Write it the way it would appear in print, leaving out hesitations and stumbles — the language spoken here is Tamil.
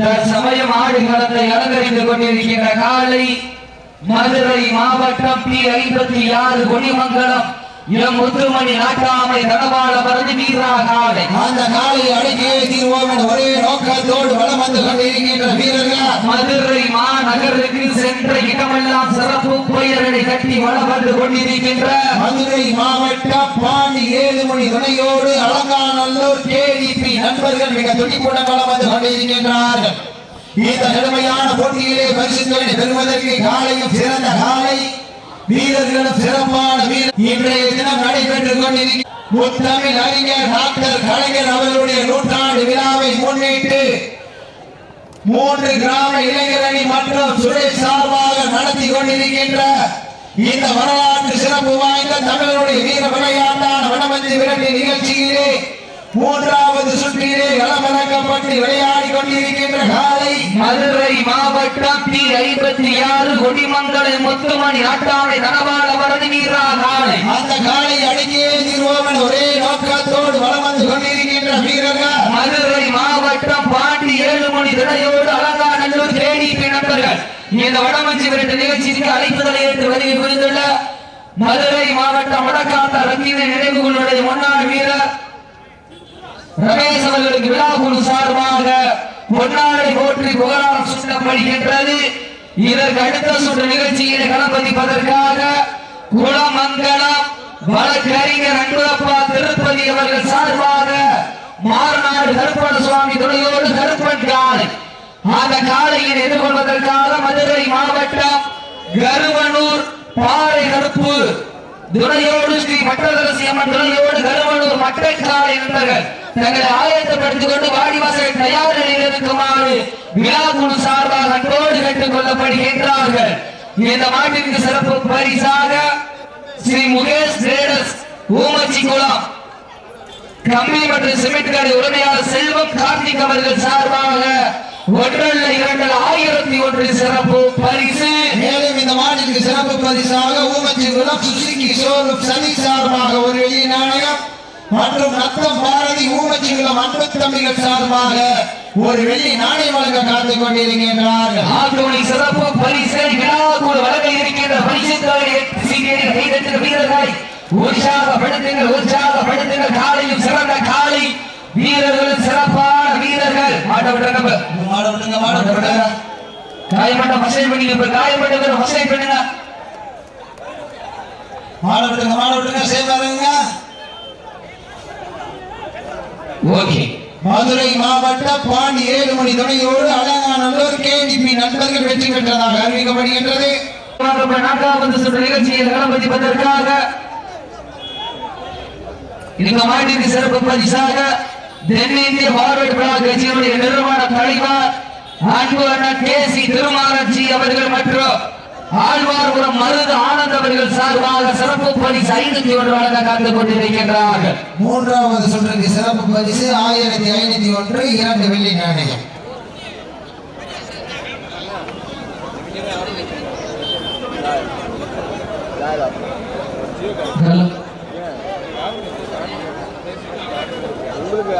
தற்சமயம் ஆடுகளத்தை அலங்கரித்துக் கொண்டிருக்கின்ற காலை மதுரை மாவட்டம் P56 கொடிமங்கலம் இளம் முத்துமணி நாட்டாமை தனபால பரதி வீரா காலை. அந்த காலையை அடக்கியே தீர்வோம் என ஒரே நோக்கத்தோடு வலம் வந்து கொண்டிருக்கின்ற வீரர்கள் மதுரை மாநகருக்கு சென்ற இடமெல்லாம் சிறப்பு பெயர்களை கட்டி வலம் வந்து கொண்டிருக்கின்ற மதுரை மாவட்டம் பாண்டி 7 மணி துணையோடு அலங்காநல்லூர் KDP நண்பர்கள் மிக துடிப்புடன் வலம் வந்து கொண்டிருக்கின்றார்கள். இந்த கடுமையான போட்டியிலே பரிசுகளை பெறுவதற்கு காலையும் சிறந்த காலை வீரர்களும் சிறப்பான வீரர் இன்றைய தினம் நடைபெற்றுக் கொண்டிருக்கிறது. முத்தமிழ் அறிஞர் டாக்டர் கலைஞர் அவர்களுடைய நூற்றாண்டு விழாவை முன்னிட்டு 3 கிராம இளைஞரணி மற்றும் சுரேஷ் சார்பாக நடத்தி கொண்டிருக்கின்ற இந்த வரலாற்று சிறப்பு வாய்ந்த தமிழருடைய வீர விளையாட்டான வடமஞ்சி விரட்டு நிகழ்ச்சியிலே 3வது சுற்றிலே களமிறக்கப்பட்டு விளையாடி கொண்டிருக்கின்ற காலை மதுரை மாவட்டம் P56 கொடிமங்கலம் முத்துமணி நாட்டாமை தனபால பரதி வீரா காலை. அந்த காலை அடக்கியே தீர்வோம் என ஒரே நோக்கத்தோடு வலம் வந்து கொண்டிருக்கின்ற வீரர்கள் மதுரை மாவட்டம் பாண்டி 7 மணி துணையோடு அலங்காநல்லூர் KDP நண்பர்கள் இந்த வடமஞ்சி விரட்டு நிகழ்ச்சிக்கு அழைப்புதலை ஏற்று வருகை புரிந்துள்ள மதுரை மாவட்டம் வடக்காத்த ரத்தின நினைவுகளுடைய முன்னாள் வீரர் ரமேஷ் அவர்களுக்கு விழா குழு சார்பாக பொன்னாடை போற்றி புகழாரம் சூட்டப்படுகின்றது. இதற்கு அடுத்த சுற்று நிகழ்ச்சியிலே களப்பதிப்பதற்காக குளமங்கலம் வழக்கறிஞர் அன்பப்பா திருப்பதி அவர்கள் சார்பாக மாரநாடு கருப்பண சுவாமி துணையோடு கருப்பன் காலை. அந்த காலையை எதிர்கொள்வதற்காக மதுரை மாவட்டம் கருவனூர் பாறை கருப்பு துணையோடு ஸ்ரீ மட்டதரசி அம்மன் துணையோடு கருவனூர் மட்டை காலை நண்பர்கள் தங்களை ஆயத்தப்படுத்திக் கொண்டு வாடிவாசல் தயார் நிலையில் இருக்குமாறு விழா குழு சார்பாக அன்போடு கேட்டுக் கொள்ளப்படுகின்றார்கள். இந்த மாட்டிற்கு சிறப்பு பரிசாக ஸ்ரீ முகேஷ் ட்ரேடர்ஸ் ஊமச்சிக்குளம் கம்பி மற்றும் சிமெண்ட் கடை உரிமையாளர் செல்வம் கார்த்திக் அவர்கள் சார்பாக 1,2,1001 சிறப்பு பரிசு. மேலும் இந்த மாட்டிற்கு சிறப்பு பரிசாக ஊமச்சிக்குளம் சுசுகி ஷோரூம் சனி சார்பாக ஒரு வெள்ளி நாணயம் மற்றும் ரத்தம் பாரதி ஊமச்சிக்குளம் அன்பு தம்பிகள் சார்பாக ஒரு வெள்ளி நாணயம் வழங்க காத்துக் கொண்டிருக்கின்றார்கள். ஆட்டோனி சிறப்பு பரிசை விழாக்குழு வழங்க இருக்கின்ற பரிசு வீரர்களை உற்சாகப்படுத்துங்கள். காலையும் சிறந்த காலை வீரர்கள் சிறப்பான வீரர்கள் காயப்பட்ட மசை பண்ணி காயப்பட்ட மசை பண்ணுங்க மாடவிடுங்க சேவாருங்க. ஓகே. மதுரை மாவட்டம் பாண்டி 7 மணி துணையோடு அலங்காநல்லூர் KDP நண்பர்கள் வெற்றி பெற்றதாக அறிவிக்கப்படுகின்றது. நிகழ்ச்சியில் களப்பதிப்பதற்காக இந்த மாட்டிற்கு சிறப்பு பரிசாக தென்னிந்திய பார்வர்ட் பிளாக் கட்சியினுடைய நிறுவன தலைவர் அன்பு அண்ணன் KC திருமாராட்சி அவர்கள் மற்றும் ஆழ்வார்புரம் மருது ஆனந்த் அவர்கள் சார்பாக சிறப்பு பரிசு 501 வழங்க காத்துக் கொண்டிருக்கின்றார்கள். 3வது சுற்றுக்கு சிறப்பு பரிசு 1501 2 வெள்ளி நாணயம். உங்களுக்கு